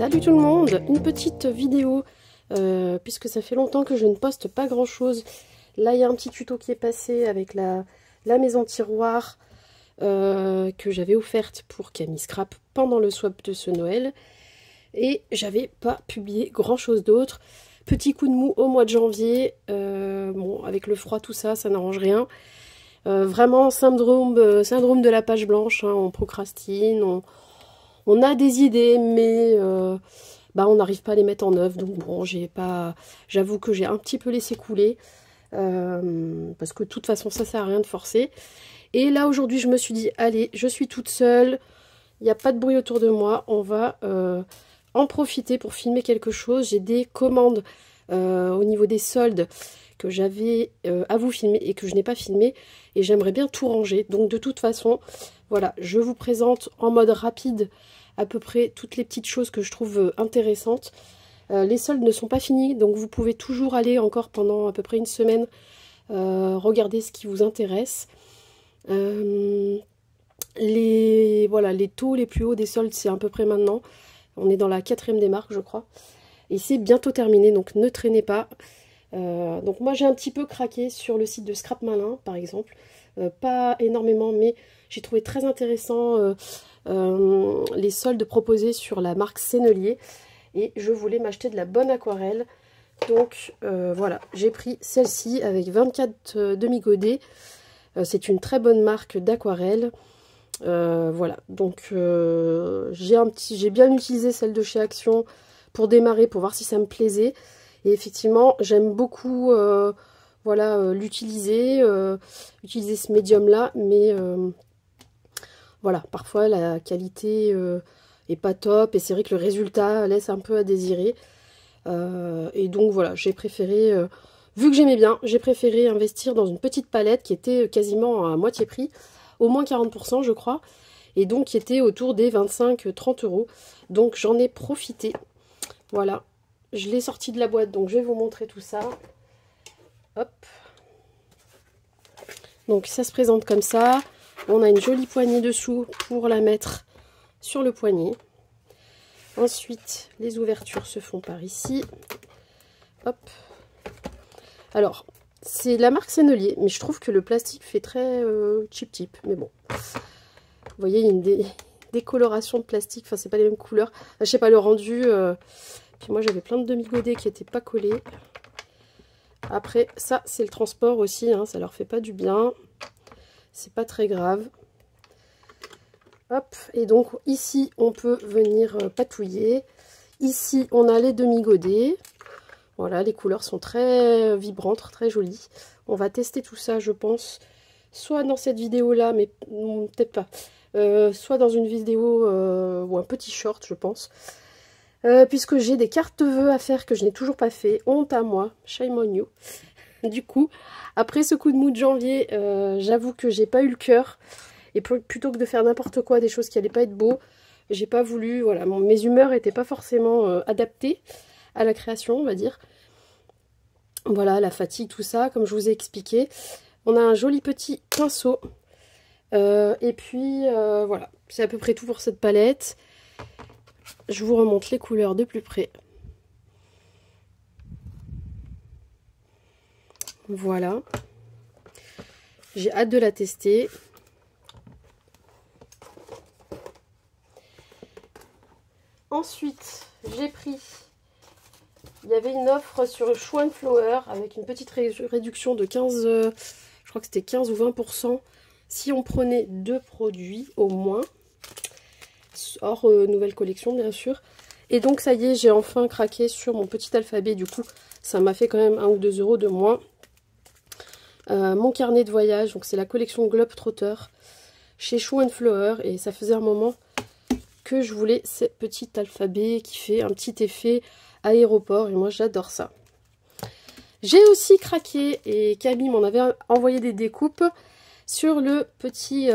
Salut tout le monde, une petite vidéo puisque ça fait longtemps que je ne poste pas grand chose. Là il y a un petit tuto qui est passé avec la maison tiroir que j'avais offerte pour Camille Scrap pendant le swap de ce Noël. Et j'avais pas publié grand chose d'autre. Petit coup de mou au mois de janvier. Bon, avec le froid tout ça, ça n'arrange rien. Vraiment syndrome de la page blanche, hein, on procrastine, on a des idées, mais on n'arrive pas à les mettre en œuvre. Donc bon, j'avoue que j'ai un petit peu laissé couler, parce que de toute façon ça sert à rien de forcer. Et là aujourd'hui je me suis dit, allez, je suis toute seule, il n'y a pas de bruit autour de moi, on va en profiter pour filmer quelque chose. J'ai des commandes au niveau des soldes que j'avais à vous filmer et que je n'ai pas filmé, et j'aimerais bien tout ranger. Donc de toute façon, voilà, je vous présente en mode rapide à peu près toutes les petites choses que je trouve intéressantes. Les soldes ne sont pas finis, donc vous pouvez toujours aller encore pendant à peu près une semaine regarder ce qui vous intéresse. Les taux les plus hauts des soldes, c'est à peu près maintenant. On est dans la 4e des marques, je crois. Et c'est bientôt terminé, donc ne traînez pas. Donc moi j'ai un petit peu craqué sur le site de Scrap Malin par exemple, pas énormément, mais j'ai trouvé très intéressant les soldes proposés sur la marque Sennelier, et je voulais m'acheter de la bonne aquarelle. Donc voilà, j'ai pris celle-ci avec 24 demi-godets. C'est une très bonne marque d'aquarelle. Voilà, donc j'ai bien utilisé celle de chez Action pour démarrer, pour voir si ça me plaisait. Et effectivement, j'aime beaucoup utiliser ce médium-là, mais voilà, parfois la qualité est pas top, et c'est vrai que le résultat laisse un peu à désirer. Et donc voilà, j'ai préféré, vu que j'aimais bien, j'ai préféré investir dans une petite palette qui était quasiment à moitié prix, au moins 40% je crois, et donc qui était autour des 25-30 €. Donc j'en ai profité, voilà. Je l'ai sorti de la boîte, donc je vais vous montrer tout ça. Hop. Donc ça se présente comme ça. On a une jolie poignée dessous pour la mettre sur le poignet. Ensuite, les ouvertures se font par ici. Hop. Alors, c'est la marque Sennelier, mais je trouve que le plastique fait très cheap. Mais bon. Vous voyez, il y a une décoloration de plastique. Enfin, c'est pas les mêmes couleurs. Enfin, je sais pas, le rendu... Puis moi j'avais plein de demi-godets qui n'étaient pas collés. Après ça c'est le transport aussi, hein, ça leur fait pas du bien. C'est pas très grave. Hop, et donc ici on peut venir patouiller. Ici on a les demi-godets. Voilà, les couleurs sont très vibrantes, très jolies. On va tester tout ça je pense, soit dans cette vidéo là, mais peut-être pas. Soit dans une vidéo ou un petit short je pense. Puisque j'ai des cartes de vœux à faire que je n'ai toujours pas fait. Honte à moi, shame on you. Du coup, après ce coup de mou de janvier, j'avoue que j'ai pas eu le cœur. Et plutôt que de faire n'importe quoi, des choses qui allaient pas être beaux, j'ai pas voulu, voilà, mes humeurs n'étaient pas forcément adaptées à la création, on va dire. Voilà, la fatigue, tout ça, comme je vous ai expliqué. On a un joli petit pinceau. Et puis, voilà, c'est à peu près tout pour cette palette. Je vous remonte les couleurs de plus près. Voilà. J'ai hâte de la tester. Ensuite, j'ai pris... Il y avait une offre sur Show & Flower avec une petite réduction de 15... je crois que c'était 15 ou 20% si on prenait 2 produits au moins. Hors nouvelle collection bien sûr. Et donc ça y est, j'ai enfin craqué sur mon petit alphabet. Du coup ça m'a fait quand même 1 ou 2 € de moins. Mon carnet de voyage, donc c'est la collection Globetrotter chez Show & Flower, et ça faisait un moment que je voulais ce petit alphabet qui fait un petit effet aéroport, et moi j'adore ça. J'ai aussi craqué, et Camille m'en avait envoyé des découpes, sur le petit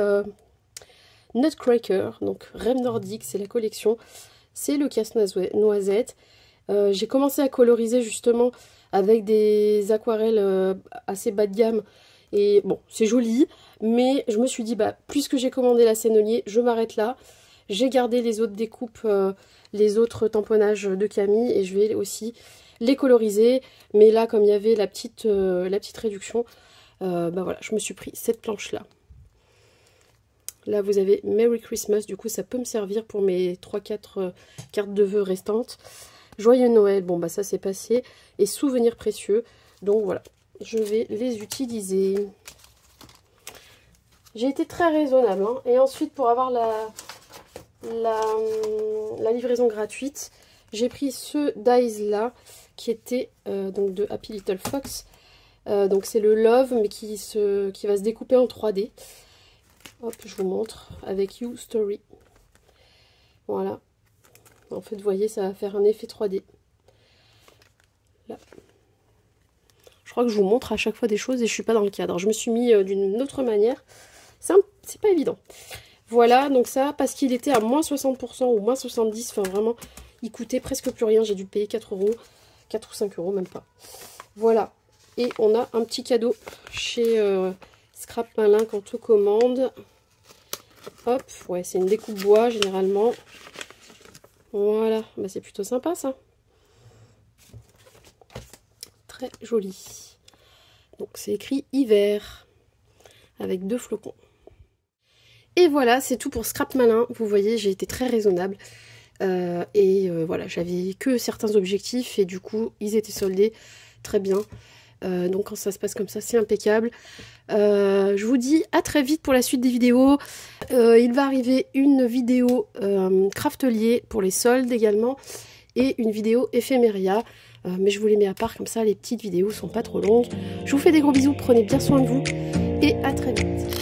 Nutcracker, donc Rêve Nordique, c'est la collection, c'est le casse-noisette. J'ai commencé à coloriser justement avec des aquarelles assez bas de gamme, et bon, c'est joli, mais je me suis dit, puisque j'ai commandé la Sennelier, je m'arrête là. J'ai gardé les autres découpes, les autres tamponnages de Camille, et je vais aussi les coloriser. Mais là, comme il y avait la petite réduction, bah voilà, je me suis pris cette planche-là. Là, vous avez Merry Christmas, du coup, ça peut me servir pour mes 3-4 cartes de vœux restantes. Joyeux Noël, bon, bah ça, c'est passé. Et souvenirs précieux, donc voilà, je vais les utiliser. J'ai été très raisonnable, hein. Et ensuite, pour avoir la livraison gratuite, j'ai pris ce dies-là, qui était donc de Happy Little Fox. Donc, c'est le Love, mais qui va se découper en 3D. Hop, je vous montre avec You Story. Voilà. En fait, vous voyez, ça va faire un effet 3D. Là. Je crois que je vous montre à chaque fois des choses et je suis pas dans le cadre. Je me suis mis d'une autre manière. C'est pas évident. Voilà, donc ça, parce qu'il était à moins 60% ou moins 70%. Enfin, vraiment, il coûtait presque plus rien. J'ai dû payer 4 €. 4 ou 5 €, même pas. Voilà. Et on a un petit cadeau chez... Scrap Malin quand on commande. Hop, ouais, c'est une découpe bois généralement. Voilà, bah, c'est plutôt sympa ça. Très joli. Donc c'est écrit hiver avec 2 flocons. Et voilà, c'est tout pour Scrap Malin. Vous voyez, j'ai été très raisonnable. Voilà, j'avais que certains objectifs et du coup, ils étaient soldés très bien. Donc quand ça se passe comme ça, c'est impeccable. Je vous dis à très vite pour la suite des vidéos. Il va arriver une vidéo craftelier pour les soldes également. Et une vidéo éphéméria. Mais je vous les mets à part, comme ça les petites vidéos sont pas trop longues. Je vous fais des gros bisous, prenez bien soin de vous. Et à très vite.